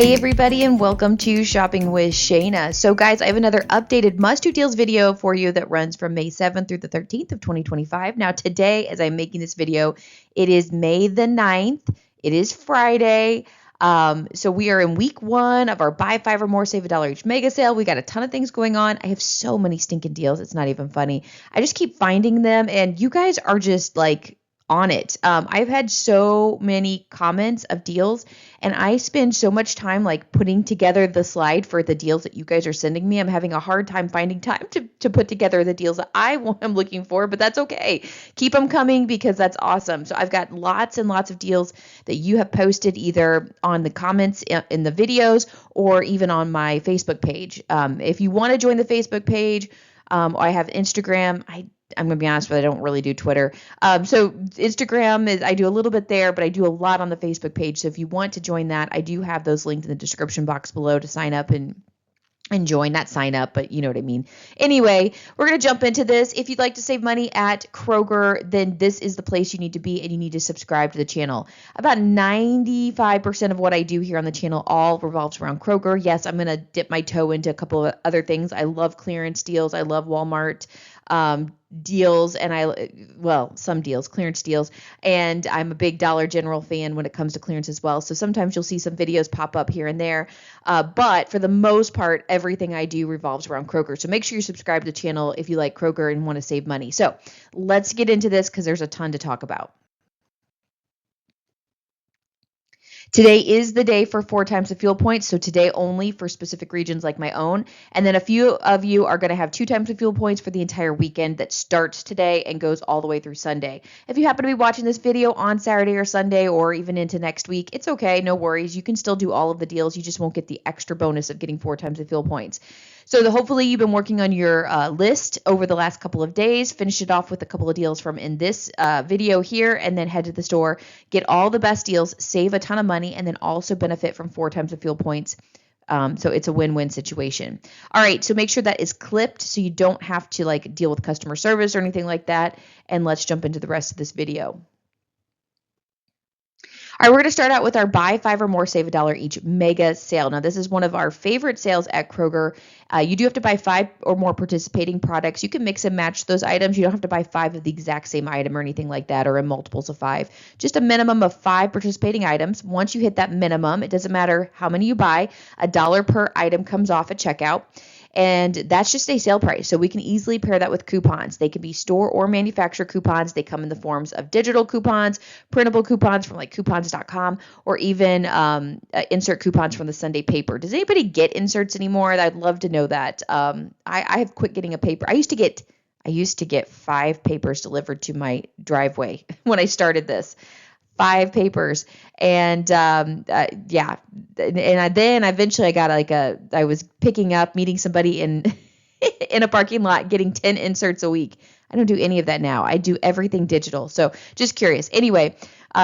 Hey everybody, and welcome to Shopping with Shana. So guys, I have another updated must-do deals video for you that runs from May 7th through the 13th of 2025. Now today, as I'm making this video, it is May the 9th. It is Friday. So we are in week 1 of our buy 5 or more, save $1 each mega sale. We got a ton of things going on. I have so many stinking deals. It's not even funny. I just keep finding them, and you guys are just like on it. I've had so many comments of deals, and I spend so much time like putting together the slide for the deals that you guys are sending me. I'm having a hard time finding time to put together the deals that am looking for, but that's okay. Keep them coming because that's awesome. So I've got lots and lots of deals that you have posted either on the comments in the videos or even on my Facebook page. If you want to join the Facebook page, I have Instagram. I'm going to be honest, but I don't really do Twitter. So Instagram I do a little bit there, but I do a lot on the Facebook page. So if you want to join that, I do have those linked in the description box below to sign up and join, not sign up, but you know what I mean. Anyway, we're going to jump into this. If you'd like to save money at Kroger, then this is the place you need to be, and you need to subscribe to the channel. About 95% of what I do here on the channel all revolves around Kroger. Yes, I'm going to dip my toe into a couple of other things. I love clearance deals. I love Walmart deals, and some deals, clearance deals, and I'm a big Dollar General fan when it comes to clearance as well. So sometimes you'll see some videos pop up here and there, but for the most part, everything I do revolves around Kroger. So make sure you subscribe to the channel if you like Kroger and want to save money. So let's get into this because there's a ton to talk about. Today is the day for 4 times the fuel points, so today only for specific regions like my own. And then a few of you are going to have 2 times the fuel points for the entire weekend that starts today and goes all the way through Sunday. If you happen to be watching this video on Saturday or Sunday or even into next week, it's okay, no worries. You can still do all of the deals. You just won't get the extra bonus of getting 4 times the fuel points. So hopefully you've been working on your list over the last couple of days. Finish it off with a couple of deals from in this video here, and then head to the store, get all the best deals, save a ton of money, and then also benefit from 4 times the fuel points. So it's a win-win situation. All right, so make sure that is clipped so you don't have to like deal with customer service or anything like that. And let's jump into the rest of this video. All right, we're going to start out with our buy 5 or more, save $1 each mega sale. Now, this is one of our favorite sales at Kroger. You do have to buy 5 or more participating products. You can mix and match those items. You don't have to buy 5 of the exact same item or anything like that, or in multiples of 5. Just a minimum of 5 participating items. Once you hit that minimum, it doesn't matter how many you buy, $1 per item comes off at checkout. And that's just a sale price. So we can easily pair that with coupons. They can be store or manufacturer coupons. They come in the forms of digital coupons, printable coupons from like coupons.com, or even insert coupons from the Sunday paper. Does anybody get inserts anymore? I'd love to know that. I have quit getting a paper. I used to get 5 papers delivered to my driveway when I started this. 5 papers. And then eventually I got I was picking up, meeting somebody in a parking lot, getting 10 inserts a week. I don't do any of that now. I do everything digital. So just curious. Anyway,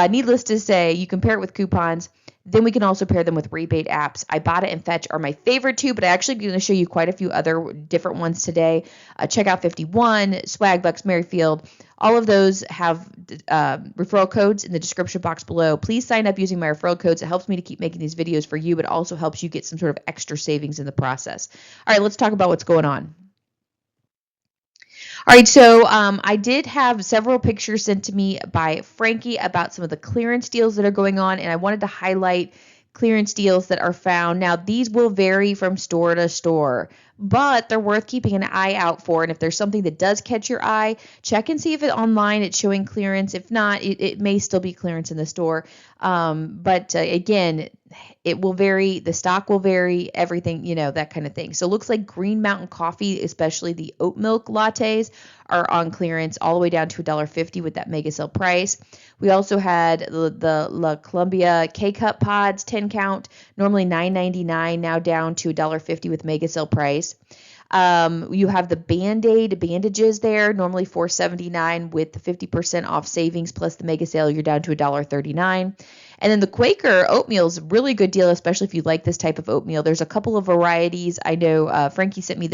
needless to say, you can pair it with coupons. Then we can also pair them with rebate apps. Ibotta and Fetch are my favorite 2, but I actually going to show you quite a few other different ones today. Checkout 51, Swagbucks, Merryfield, all of those have referral codes in the description box below. Please sign up using my referral codes. It helps me to keep making these videos for you, but also helps you get some sort of extra savings in the process. All right, let's talk about what's going on. All right, so I did have several pictures sent to me by Frankie about some of the clearance deals that are going on, and I wanted to highlight clearance deals that are found. Now, these will vary from store to store, but they're worth keeping an eye out for. And if there's something that does catch your eye, check and see if online it's showing clearance. If not, it may still be clearance in the store. But again, it will vary. The stock will vary, everything, that kind of thing. So it looks like Green Mountain Coffee, especially the oat milk lattes, are on clearance all the way down to $1.50 with that mega sale price. We also had the La Columbia K-Cup pods, 10 count, normally $9.99, now down to $1.50 with mega sale price. You have the Band-Aid bandages there, normally $4.79 with the 50% off savings plus the mega sale, you're down to $1.39. And then the Quaker oatmeal is a really good deal, especially if you like this type of oatmeal. There's a couple of varieties. I know Frankie sent me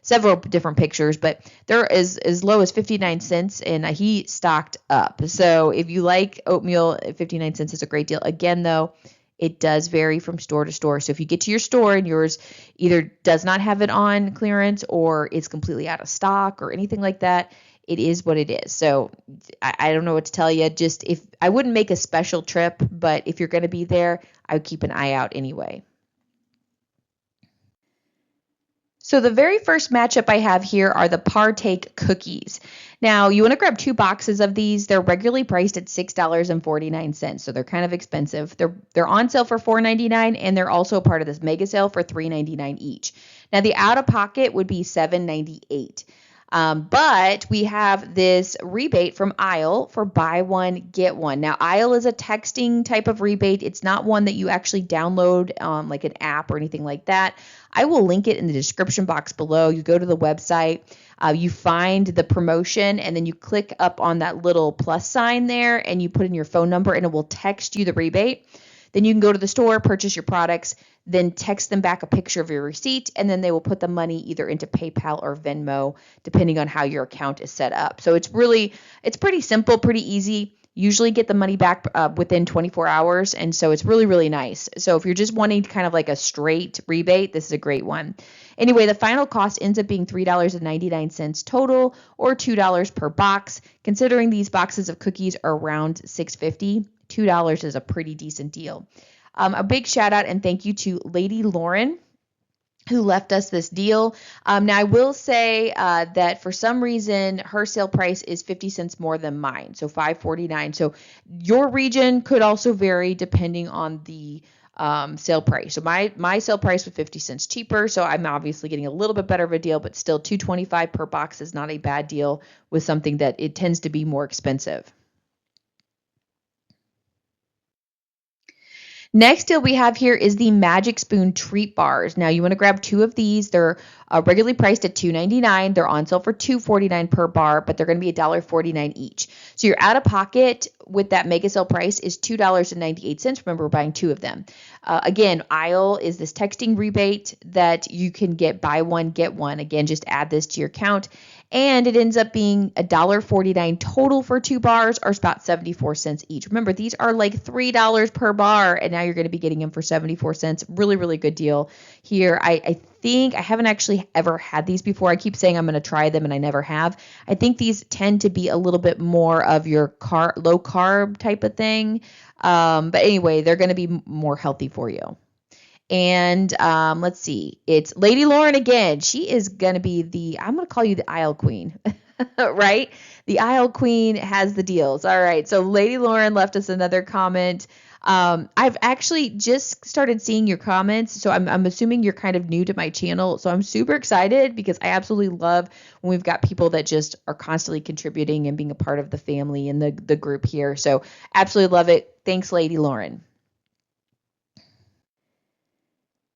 several different pictures, but they're as low as 59 cents, and he stocked up. So if you like oatmeal, 59 cents is a great deal. Again, though, It does vary from store to store. So if you get to your store and yours either does not have it on clearance or is completely out of stock or anything like that, it is what it is. So I don't know what to tell you. Just if I wouldn't make a special trip, but if you're going to be there, I would keep an eye out anyway. So the very first matchup I have here are the Partake cookies. Now, you want to grab 2 boxes of these. They're regularly priced at $6.49, so they're kind of expensive. They're on sale for $4.99, and they're also part of this mega sale for $3.99 each. Now, the out-of-pocket would be $7.98. But we have this rebate from Aisle for buy one, get one. Now, Aisle is a texting type of rebate. It's not one that you actually download like an app or anything like that. I will link it in the description box below. You go to the website, you find the promotion, and then you click up on that little plus sign there, and you put in your phone number, and it will text you the rebate. Then you can go to the store, purchase your products, then text them back a picture of your receipt, and then they will put the money either into PayPal or Venmo, depending on how your account is set up. So it's pretty simple, pretty easy. Usually get the money back within 24 hours, and so it's really, really nice. So if you're just wanting kind of like a straight rebate, this is a great one. Anyway, the final cost ends up being $3.99 total, or $2 per box. Considering these boxes of cookies are around $6.50, $2 is a pretty decent deal. A big shout out and thank you to Lady Lauren, who left us this deal. Now, I will say that for some reason, her sale price is 50 cents more than mine, so $5.49. So your region could also vary depending on the sale price. So my sale price was 50 cents cheaper, so I'm obviously getting a little bit better of a deal, but still $2.25 per box is not a bad deal with something that it tends to be more expensive. Next deal we have here is the Magic Spoon treat bars. Now you want to grab 2 of these. They're regularly priced at $2.99. They're on sale for $2.49 per bar, but they're going to be $1.49 each. So your out of pocket with that mega sale price is $2.98. Remember, we're buying 2 of them. Again, Aisle is this texting rebate that you can get buy one, get one. Again, just add this to your account. And it ends up being $1.49 total for 2 bars, or about 74 cents each. Remember, these are like $3 per bar, and now you're going to be getting them for 74 cents. Really, really good deal here. I think I haven't actually ever had these before. I keep saying I'm going to try them, and I never have. I think these tend to be a little bit more of your low carb type of thing. But anyway, they're going to be more healthy for you. And let's see, it's Lady Lauren again. She is going to be I'm going to call you the aisle queen, right? The aisle queen has the deals. All right. So Lady Lauren left us another comment. I've actually just started seeing your comments, so I'm assuming you're kind of new to my channel. So I'm super excited because I absolutely love when we've got people that just are constantly contributing and being a part of the family and the group here. So absolutely love it. Thanks, Lady Lauren.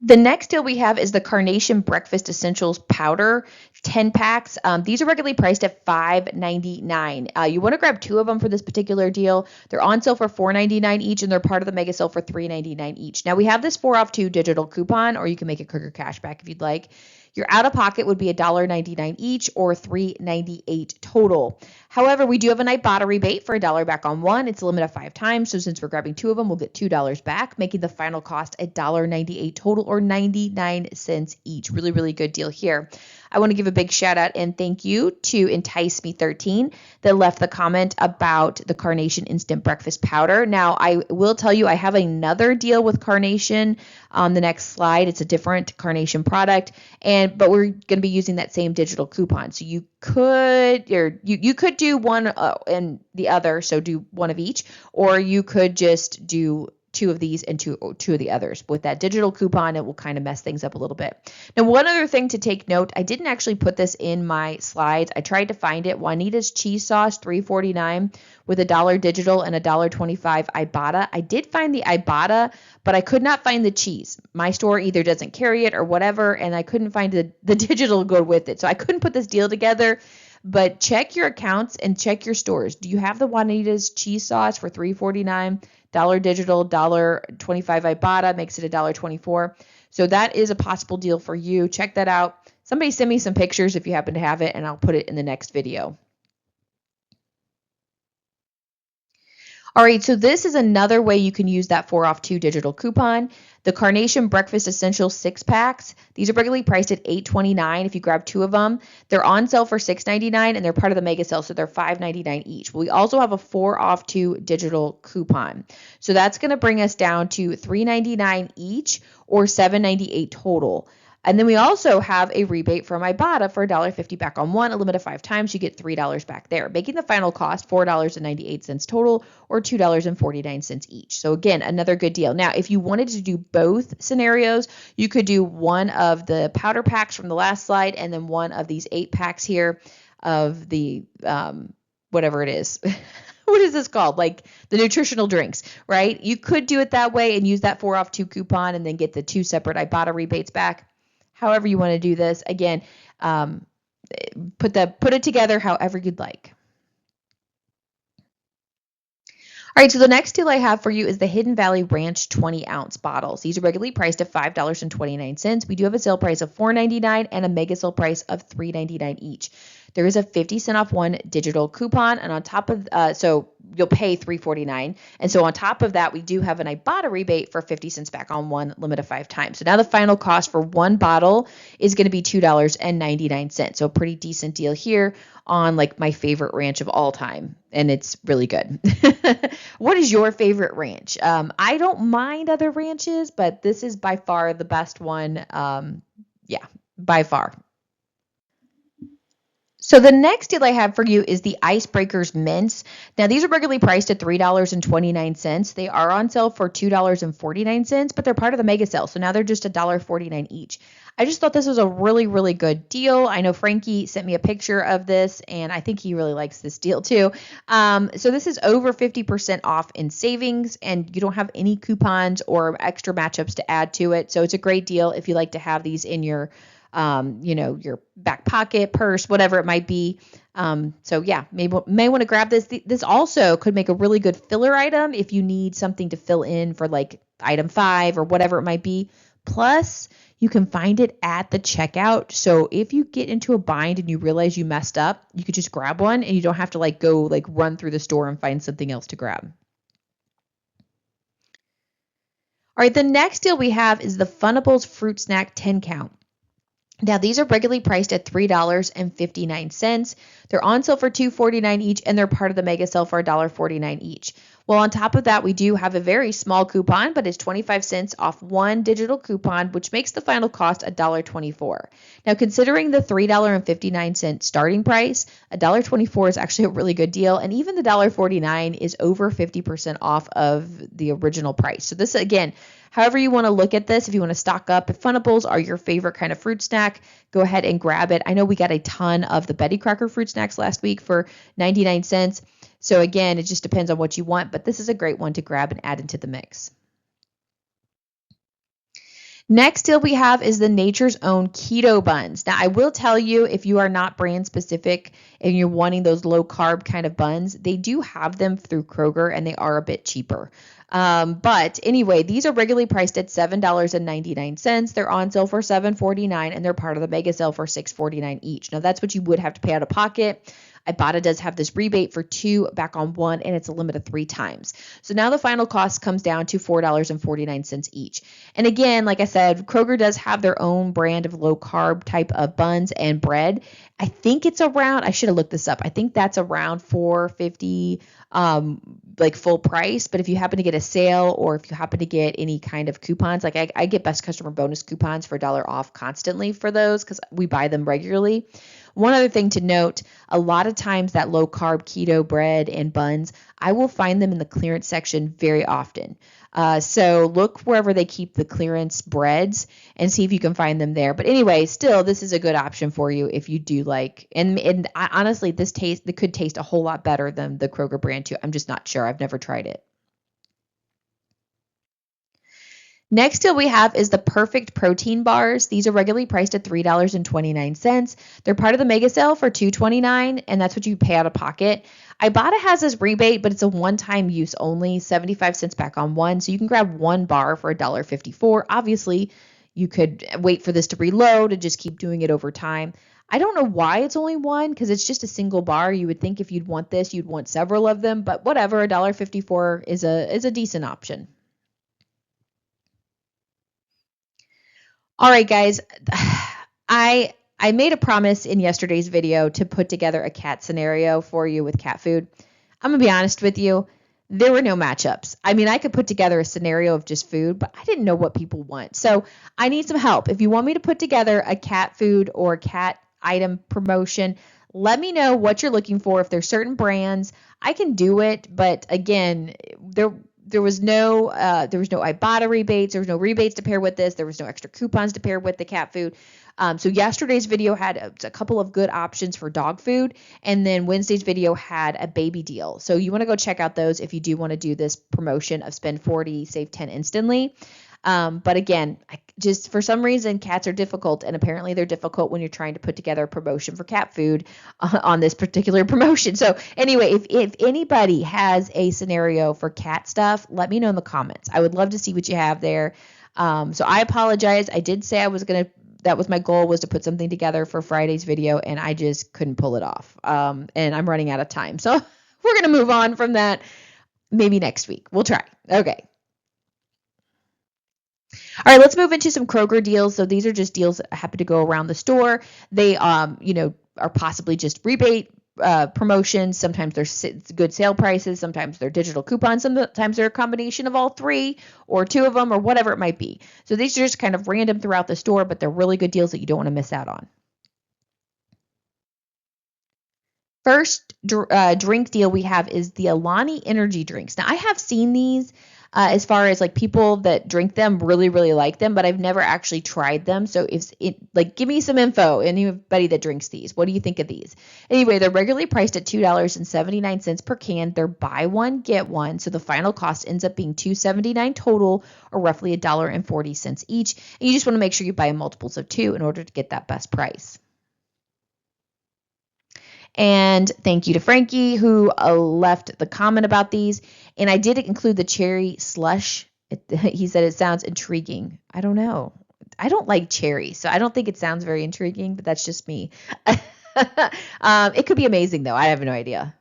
The next deal we have is the Carnation Breakfast Essentials Powder 10 packs. These are regularly priced at $5.99. You want to grab 2 of them for this particular deal. They're on sale for $4.99 each, and they're part of the mega sale for $3.99 each. Now, we have this 4 off 2 digital coupon, or you can make a Kroger cashback if you'd like. Your out-of-pocket would be $1.99 each, or $3.98 total. However, we do have a Ibotta rebate for $1 back on one. It's a limit of 5 times, so since we're grabbing 2 of them, we'll get $2 back, making the final cost $1.98 total, or 99 cents each. Really, really good deal here. I want to give a big shout out and thank you to Entice Me 13 that left the comment about the Carnation Instant Breakfast Powder. Now, I will tell you, I have another deal with Carnation on the next slide. It's a different Carnation product, but we're going to be using that same digital coupon. So you could do one and the other, so do one of each, or you could just do 2 of these and two of the others. With that digital coupon, it will kind of mess things up a little bit. Now, one other thing to take note, I didn't actually put this in my slides. I tried to find it. Juanita's cheese sauce, $3.49 with $1 digital and $1.25 Ibotta. I did find the Ibotta, but I could not find the cheese. My store either doesn't carry it or whatever, and I couldn't find the digital to go with it. So I couldn't put this deal together. But check your accounts and check your stores. Do you have the Juanita's cheese sauce for $3.49? $1 digital, $1.25 Ibotta makes it $1.24. So that is a possible deal for you. Check that out. Somebody send me some pictures if you happen to have it, and I'll put it in the next video. All right, so this is another way you can use that 4 off 2 digital coupon. The Carnation Breakfast Essentials 6-packs. These are regularly priced at $8.29 if you grab 2 of them. They're on sale for $6.99 and they're part of the mega sale, so they're $5.99 each. We also have a 4 off 2 digital coupon. So that's going to bring us down to $3.99 each or $7.98 total. And then we also have a rebate from Ibotta for $1.50 back on one, a limit of 5 times. You get $3 back there, making the final cost $4.98 total or $2.49 each. So again, another good deal. Now, if you wanted to do both scenarios, you could do one of the powder packs from the last slide and then one of these 8 packs here of the whatever it is. What is this called? Like the nutritional drinks, right? You could do it that way and use that 4 off 2 coupon and then get the 2 separate Ibotta rebates back. However you want to do this. Again, put it together however you'd like. All right, so the next deal I have for you is the Hidden Valley Ranch 20-ounce bottles. These are regularly priced at $5.29. We do have a sale price of $4.99 and a mega sale price of $3.99 each. There is a 50-cent off one digital coupon, and on top of so you'll pay $3.49. And so on top of that, we do have an Ibotta rebate for 50 cents back on one, limit of 5 times. So now the final cost for one bottle is going to be $2.99. So a pretty decent deal here on like my favorite ranch of all time, and it's really good. What is your favorite ranch? I don't mind other ranches, but this is by far the best one. Yeah, by far. So the next deal I have for you is the Icebreakers mints. Now these are regularly priced at $3.29. They are on sale for $2.49, but they're part of the mega sale. So now they're just $1.49 each. I just thought this was a really, really good deal. I know Frankie sent me a picture of this and I think he really likes this deal too. So this is over 50% off in savings and you don't have any coupons or extra matchups to add to it. So it's a great deal if you like to have these in your your back pocket, purse, whatever it might be. So yeah, may want to grab this. This also could make a really good filler item if you need something to fill in for like item 5 or whatever it might be. Plus, you can find it at the checkout. So if you get into a bind and you realize you messed up, you could just grab one and you don't have to go run through the store and find something else to grab. All right, the next deal we have is the Funables Fruit Snack 10 count. Now, these are regularly priced at $3.59. They're on sale for $2.49 each, and they're part of the mega sale for $1.49 each. Well, on top of that, we do have a very small coupon, but it's 25 cents off one digital coupon, which makes the final cost $1.24. Now, considering the $3.59 starting price, $1.24 is actually a really good deal, and even the $1.49 is over 50% off of the original price. So this, again, however you want to look at this, if you want to stock up, if Funables are your favorite kind of fruit snack, go ahead and grab it. I know we got a ton of the Betty Crocker fruit snacks last week for 99 cents. So again, it just depends on what you want, but this is a great one to grab and add into the mix. Next deal we have is the Nature's Own Keto Buns. Now, I will tell you, if you are not brand specific and you're wanting those low carb kind of buns, they do have them through Kroger and they are a bit cheaper. But anyway, these are regularly priced at $7.99. They're on sale for $7.49 and they're part of the mega sale for $6.49 each. Now, that's what you would have to pay out of pocket. Ibotta does have this rebate for 2 back on 1, and it's a limit of 3 times. So now the final cost comes down to $4.49 each. And again, like I said, Kroger does have their own brand of low carb type of buns and bread. I think it's around, I should have looked this up. I think that's around $4.50 full price. But if you happen to get a sale or if you happen to get any kind of coupons, like I get best customer bonus coupons for $1 off constantly for those because we buy them regularly. One other thing to note, a lot of times that low carb keto bread and buns, I will find them in the clearance section very often. So look wherever they keep the clearance breads and see if you can find them there. But anyway, still, this is a good option for you if you do like, and honestly, this could taste a whole lot better than the Kroger brand too. I'm just not sure. I've never tried it. Next deal we have is the Perfect Protein Bars. These are regularly priced at $3.29. They're part of the mega sale for $2.29, and that's what you pay out of pocket. Ibotta has this rebate, but it's a one-time use only, 75 cents back on one. So you can grab one bar for $1.54. Obviously, you could wait for this to reload and just keep doing it over time. I don't know why it's only one, because it's just a single bar. You would think if you'd want this, you'd want several of them, but whatever, $1.54 is a decent option. All right, guys. I made a promise in yesterday's video to put together a cat scenario for you with cat food. I'm going to be honest with you. There were no matchups. I mean, I could put together a scenario of just food, but I didn't know what people want. So I need some help. If you want me to put together a cat food or cat item promotion, let me know what you're looking for. If there's certain brands, I can do it. But again, there was no Ibotta rebates. There was no rebates to pair with this. There was no extra coupons to pair with the cat food. So yesterday's video had a couple of good options for dog food, and then Wednesday's video had a baby deal. So you want to go check out those if you do want to do this promotion of spend 40, save 10 instantly. But again, just for some reason, cats are difficult, and apparently they're difficult when you're trying to put together a promotion for cat food on this particular promotion. So anyway, if anybody has a scenario for cat stuff, let me know in the comments. I would love to see what you have there. So I apologize. I did say that was my goal, was to put something together for Friday's video, and I just couldn't pull it off. And I'm running out of time. So we're going to move on from that. Maybe next week. We'll try. Okay. All right, let's move into some Kroger deals. So these are just deals that happen to go around the store. They, are possibly just rebate promotions. Sometimes they're good sale prices. Sometimes they're digital coupons. Sometimes they're a combination of all three or two of them or whatever it might be. So these are just kind of random throughout the store, but they're really good deals that you don't want to miss out on. First drink deal we have is the Alani energy drinks. Now, I have seen these as far as like people that drink them really, really like them, but I've never actually tried them. So give me some info, anybody that drinks these. What do you think of these? Anyway, they're regularly priced at $2.79 per can. They're buy one, get one. So the final cost ends up being $2.79 total, or roughly $1.40 each. And you just want to make sure you buy multiples of two in order to get that best price. And thank you to Frankie who left the comment about these. And I did include the cherry slush. He said it sounds intriguing. I don't know. I don't like cherry, so I don't think it sounds very intriguing, but that's just me. It could be amazing, though. I have no idea.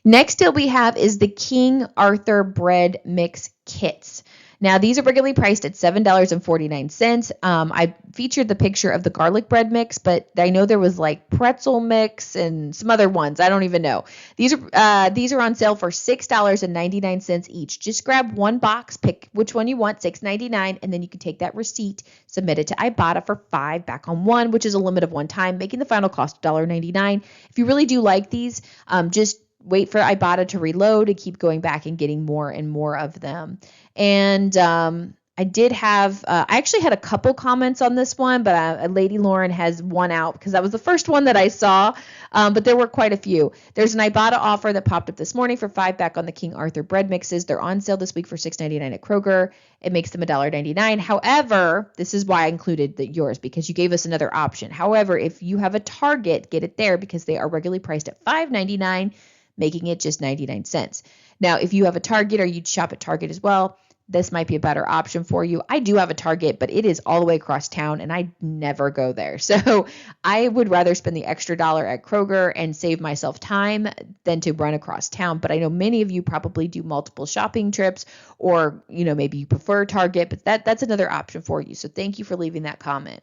Next deal we have is the King Arthur bread mix kits. Now, these are regularly priced at $7.49. I featured the picture of the garlic bread mix, but I know there was like pretzel mix and some other ones. I don't even know. These are on sale for $6.99 each. Just grab one box, pick which one you want, $6.99, and then you can take that receipt, submit it to Ibotta for $5 back on one, which is a limit of one time, making the final cost $1.99. If you really do like these, just wait for Ibotta to reload and keep going back and getting more and more of them. And I did have, I actually had a couple comments on this one, but Lady Lauren has one out because that was the first one that I saw, but there were quite a few. There's an Ibotta offer that popped up this morning for $5 back on the King Arthur bread mixes. They're on sale this week for $6.99 at Kroger. It makes them $1.99. However, this is why I included yours, because you gave us another option. However, if you have a Target, get it there because they are regularly priced at $5.99, making it just 99 cents. Now, if you have a Target or you shop at Target as well, this might be a better option for you. I do have a Target, but it is all the way across town and I never go there. So I would rather spend the extra dollar at Kroger and save myself time than to run across town. But I know many of you probably do multiple shopping trips, or, maybe you prefer Target, but that's another option for you. So thank you for leaving that comment.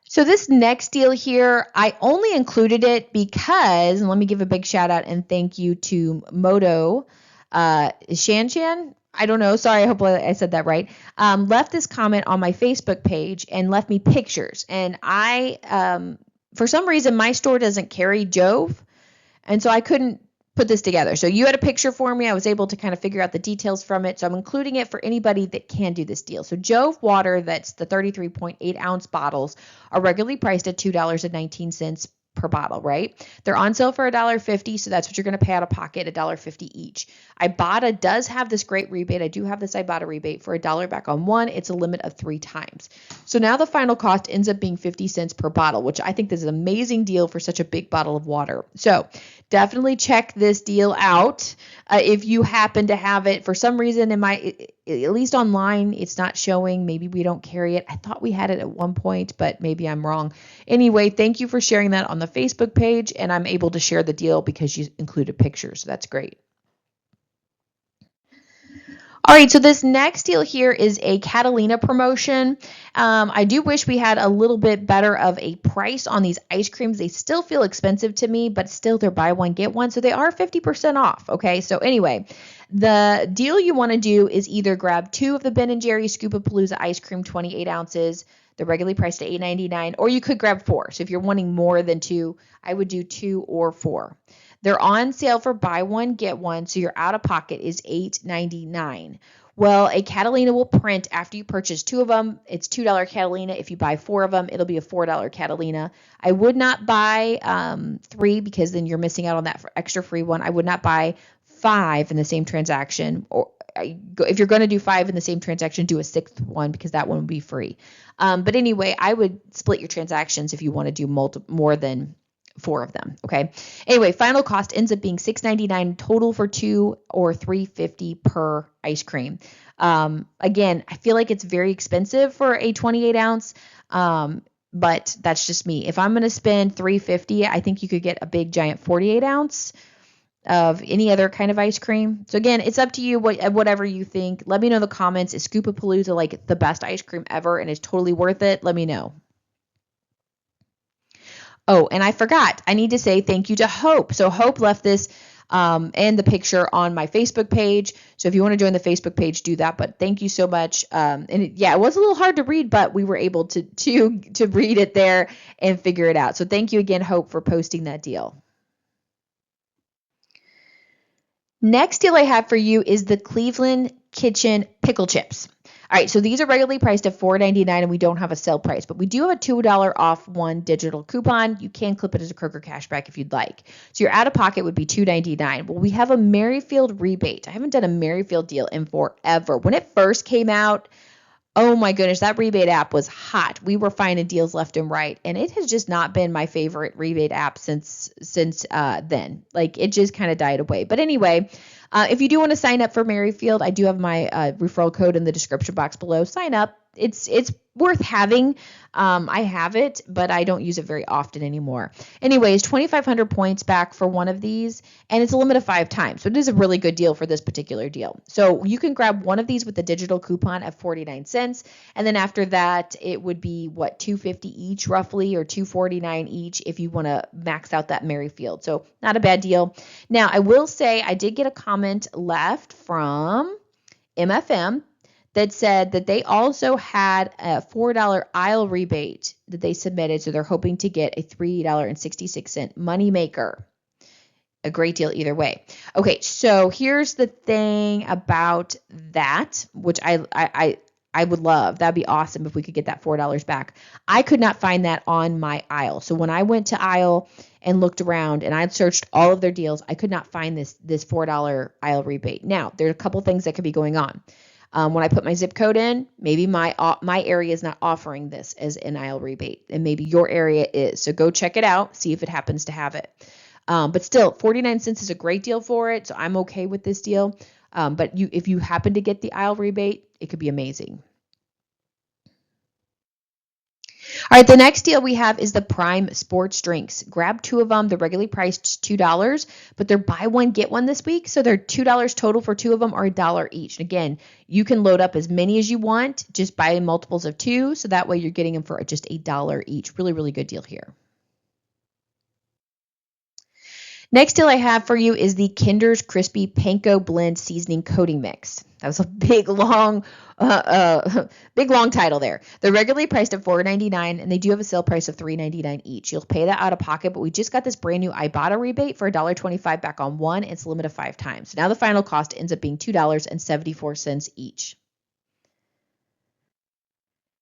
So this next deal here, I only included it because, and let me give a big shout out and thank you to Moto Shan. I don't know. Sorry, I hope I said that right. Left this comment on my Facebook page and left me pictures. And I, for some reason, my store doesn't carry Jove. And so I couldn't put this together. So you had a picture for me. I was able to kind of figure out the details from it. So I'm including it for anybody that can do this deal. So Jove water, that's the 33.8 ounce bottles, are regularly priced at $2.19 per bottle, right? They're on sale for $1.50. So that's what you're going to pay out of pocket, $1.50 each. Ibotta does have this great rebate. I do have this Ibotta rebate for $1 back on one. It's a limit of 3 times. So now the final cost ends up being 50 cents per bottle, which I think is an amazing deal for such a big bottle of water. So definitely check this deal out. If you happen to have it for some reason, at least online, it's not showing. Maybe we don't carry it. I thought we had it at one point, but maybe I'm wrong. Anyway, thank you for sharing that on the Facebook page, and I'm able to share the deal because you included pictures. So that's great. All right, so this next deal here is a Catalina promotion. I do wish we had a little bit better of a price on these ice creams. They still feel expensive to me, but still they're buy one, get one. So they are 50% off. Okay, so anyway, the deal you want to do is either grab 2 of the Ben & Jerry's Scoopapalooza ice cream, 28 ounces. They're regularly priced at $8.99, or you could grab 4. So if you're wanting more than 2, I would do 2 or 4. They're on sale for buy one, get one, so your out of pocket is $8.99. Well, a Catalina will print after you purchase 2 of them. It's $2 Catalina. If you buy 4 of them, it'll be a $4 Catalina. I would not buy 3 because then you're missing out on that extra free one. I would not buy 5 in the same transaction. Or if you're going to do 5 in the same transaction, do a 6th one because that one would be free. But anyway, I would split your transactions if you want to do more than 4 of them. Okay. Anyway, final cost ends up being $6.99 total for 2 or $3.50 per ice cream. Again, I feel like it's very expensive for a 28 ounce. But that's just me. If I'm going to spend $3.50, I think you could get a big giant 48 ounce of any other kind of ice cream. So again, it's up to you, whatever you think. Let me know in the comments. Is Scoopapalooza like the best ice cream ever and is totally worth it? Let me know. Oh, and I forgot. I need to say thank you to Hope. So Hope left this and the picture on my Facebook page. So if you want to join the Facebook page, do that. But thank you so much. It was a little hard to read, but we were able to read it there and figure it out. So thank you again, Hope, for posting that deal. Next deal I have for you is the Cleveland Kitchen Pickle Chips. All right, so these are regularly priced at $4.99 and we don't have a sale price, but we do have a $2 off one digital coupon. You can clip it as a Kroger cashback if you'd like. So your out of pocket would be $2.99. Well, we have a Merryfield rebate. I haven't done a Merryfield deal in forever. When it first came out, oh my goodness, that rebate app was hot. We were finding deals left and right, and it has just not been my favorite rebate app since then. Like it just kind of died away. But anyway, if you do want to sign up for Merryfield, I do have my referral code in the description box below. Sign up. It's worth having. I have it, but I don't use it very often anymore. Anyways, 2,500 points back for one of these, and it's a limit of 5 times. So it is a really good deal for this particular deal. So you can grab one of these with the digital coupon at 49 cents, and then after that, it would be $2.50 each roughly, or $2.49 each if you want to max out that Merryfield. So not a bad deal. Now I will say I did get a comment left from MFM that said that they also had a $4 aisle rebate that they submitted. So they're hoping to get a $3.66 moneymaker. A great deal either way. Okay, so here's the thing about that, which I would love. That'd be awesome if we could get that $4 back. I could not find that on my aisle. So when I went to aisle and looked around and I searched all of their deals, I could not find this $4 aisle rebate. Now, there are a couple things that could be going on. When I put my zip code in, maybe my area is not offering this as an aisle rebate, and maybe your area is. So go check it out, see if it happens to have it. But still, 49 cents is a great deal for it, so I'm okay with this deal. But if you happen to get the aisle rebate, it could be amazing. All right, the next deal we have is the Prime Sports Drinks. Grab 2 of them. They're regularly priced $2, but they're buy one, get one this week. So they're $2 total for 2 of them, or $1 each. And again, you can load up as many as you want. Just buy multiples of 2. So that way you're getting them for just $1 each. Really, really good deal here. Next deal I have for you is the Kinder's Crispy Panko Blend Seasoning Coating Mix. That was a big long title there. They're regularly priced at $4.99, and they do have a sale price of $3.99 each. You'll pay that out of pocket, but we just got this brand new Ibotta rebate for $1.25 back on one. It's a limit of 5 times. So now the final cost ends up being $2.74 each.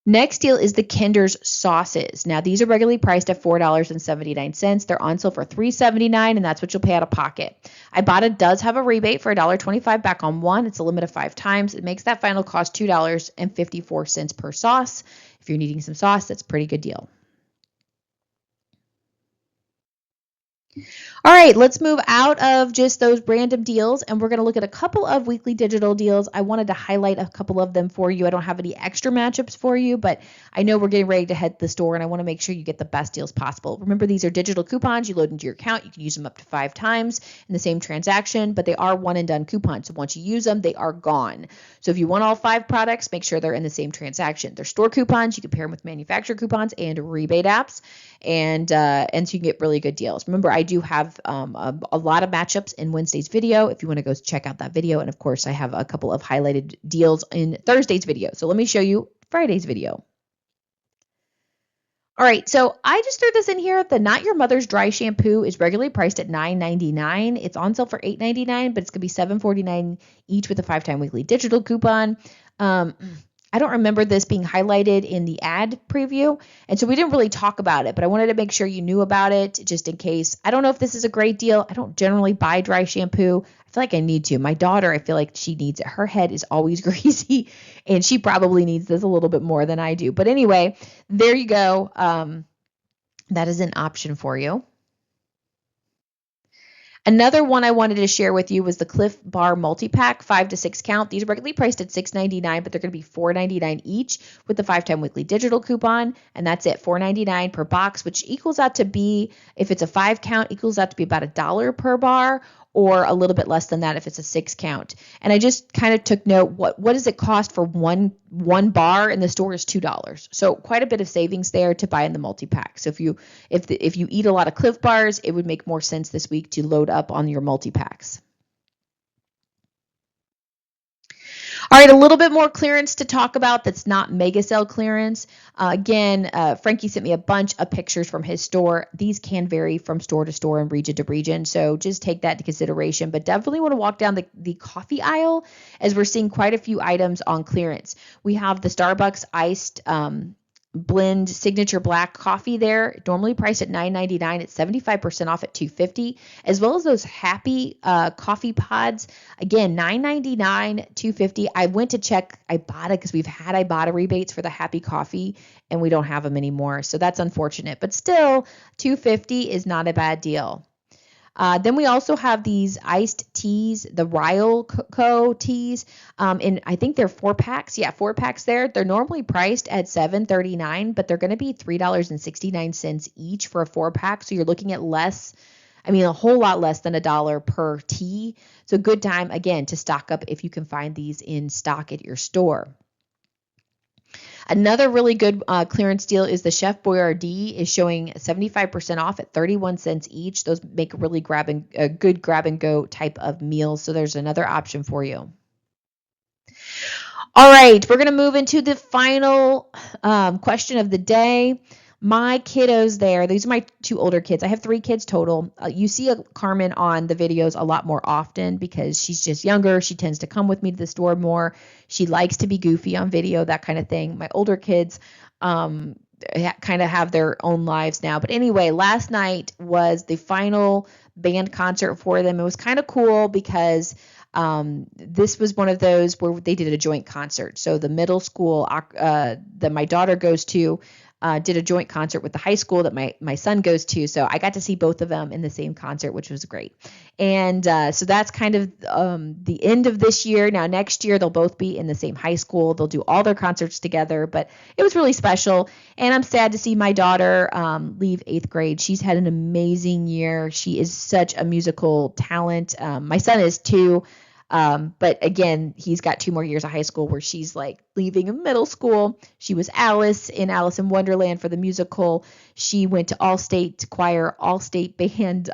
Next deal is the Kinder's sauces. Now, these are regularly priced at $4.79. They're on sale for $3.79, and that's what you'll pay out of pocket. Ibotta does have a rebate for $1.25 back on one. It's a limit of 5 times. It makes that final cost $2.54 per sauce. If you're needing some sauce, that's a pretty good deal. All right, let's move out of just those random deals and we're going to look at a couple of weekly digital deals. I wanted to highlight a couple of them for you. I don't have any extra matchups for you, but I know we're getting ready to head to the store and I want to make sure you get the best deals possible. Remember, these are digital coupons. You load into your account. You can use them up to 5 times in the same transaction, but they are one and done coupons. So once you use them, they are gone. So if you want all 5 products, make sure they're in the same transaction. They're store coupons. You can pair them with manufacturer coupons and rebate apps, and so you can get really good deals. Remember, I do have a lot of matchups in Wednesday's video if you want to go check out that video. And of course, I have a couple of highlighted deals in Thursday's video. So let me show you Friday's video. All right, so I just threw this in here. The Not Your Mother's Dry Shampoo is regularly priced at $9.99. It's on sale for $8.99, but it's going to be $7.49 each with a 5-time weekly digital coupon. I don't remember this being highlighted in the ad preview, and so we didn't really talk about it, but I wanted to make sure you knew about it just in case. I don't know if this is a great deal. I don't generally buy dry shampoo. I feel like I need to. My daughter, I feel like she needs it. Her head is always greasy, and she probably needs this a little bit more than I do. But anyway, there you go. That is an option for you. Another one I wanted to share with you was the Cliff Bar multi-pack, 5 to 6 count. These are regularly priced at $6.99, but they're going to be $4.99 each with the 5-time weekly digital coupon, and that's it, $4.99 per box, which equals out to be, if it's a 5 count, equals out to be about $1 per bar, or a little bit less than that if it's a 6 count. And I just kind of took note, what does it cost for one bar in the store is $2. So quite a bit of savings there to buy in the multi-pack. So if you eat a lot of Cliff Bars, it would make more sense this week to load up on your multi-packs. All right, a little bit more clearance to talk about that's not mega sale clearance. Again, Frankie sent me a bunch of pictures from his store. These can vary from store to store and region to region, so just take that into consideration. But definitely want to walk down the coffee aisle as we're seeing quite a few items on clearance. We have the Starbucks iced blend signature black coffee there, normally priced at $9.99. It's 75% off at $2.50, as well as those happy coffee pods. Again, $9.99, $2.50. I went to check Ibotta because we've had Ibotta rebates for the happy coffee and we don't have them anymore. So that's unfortunate, but still $2.50 is not a bad deal. Then we also have these iced teas, the Ryle Co. teas, and I think they're 4 packs. Yeah, 4 packs there. They're normally priced at $7.39, but they're going to be $3.69 each for a 4 pack. So you're looking at less, a whole lot less than $1 per tea. So good time, again, to stock up if you can find these in stock at your store. Another really good clearance deal is the Chef Boyardee is showing 75% off at 31 cents each. Those make a really good grab and go type of meals. So there's another option for you. All right, we're going to move into the final question of the day. My kiddos there, these are my 2 older kids. I have 3 kids total. You see Carmen on the videos a lot more often because she's just younger. She tends to come with me to the store more. She likes to be goofy on video, that kind of thing. My older kids kind of have their own lives now. But anyway, last night was the final band concert for them. It was kind of cool because this was one of those where they did a joint concert. So the middle school that my daughter goes to did a joint concert with the high school that my son goes to. So I got to see both of them in the same concert, which was great. And so that's kind of the end of this year. Now next year they'll both be in the same high school. They'll do all their concerts together, but it was really special. And I'm sad to see my daughter leave 8th grade. She's had an amazing year. She is such a musical talent. My son is too. But again, he's got 2 more years of high school where she's like leaving middle school. She was Alice in Alice in Wonderland for the musical. She went to all-state choir, all-state band,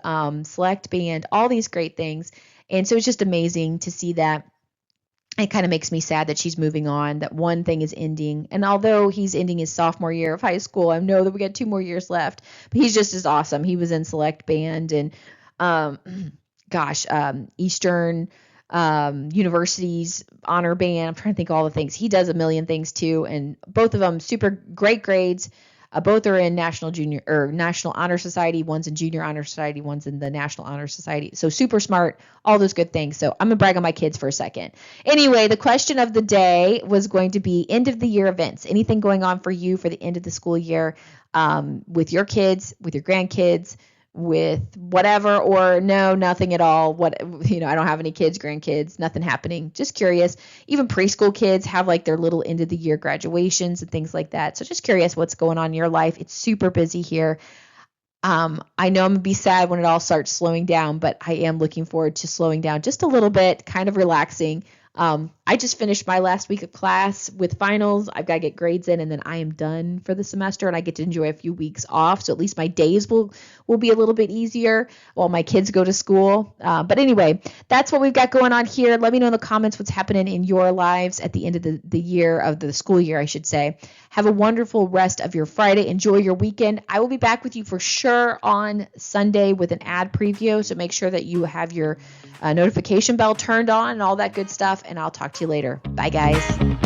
select band, all these great things. And so it's just amazing to see that. It kind of makes me sad that she's moving on, that one thing is ending. And although he's ending his sophomore year of high school, I know that we got 2 more years left, but he's just as awesome. He was in select band and, Eastern university's honor band. I'm trying to think of all the things. He does a million things too, and both of them super great grades. Both are in National Honor Society. One's in Junior Honor Society. One's in the National Honor Society. So super smart, all those good things. So I'm gonna brag on my kids for a second. Anyway, the question of the day was going to be end of the year events. Anything going on for you for the end of the school year with your kids, with your grandkids, with whatever, or no, nothing at all. What, I don't have any kids, grandkids, nothing happening. Just curious. Even preschool kids have like their little end of the year graduations and things like that. So just curious what's going on in your life. It's super busy here. I know I'm gonna be sad when it all starts slowing down, but I am looking forward to slowing down just a little bit, kind of relaxing. I just finished my last week of class with finals. I've got to get grades in, and then I am done for the semester, and I get to enjoy a few weeks off. So at least my days will be a little bit easier while my kids go to school. But anyway, that's what we've got going on here. Let me know in the comments what's happening in your lives at the end of the year, of the school year, I should say. Have a wonderful rest of your Friday. Enjoy your weekend. I will be back with you for sure on Sunday with an ad preview. So make sure that you have your notification bell turned on and all that good stuff. And I'll talk to you later. Bye, guys.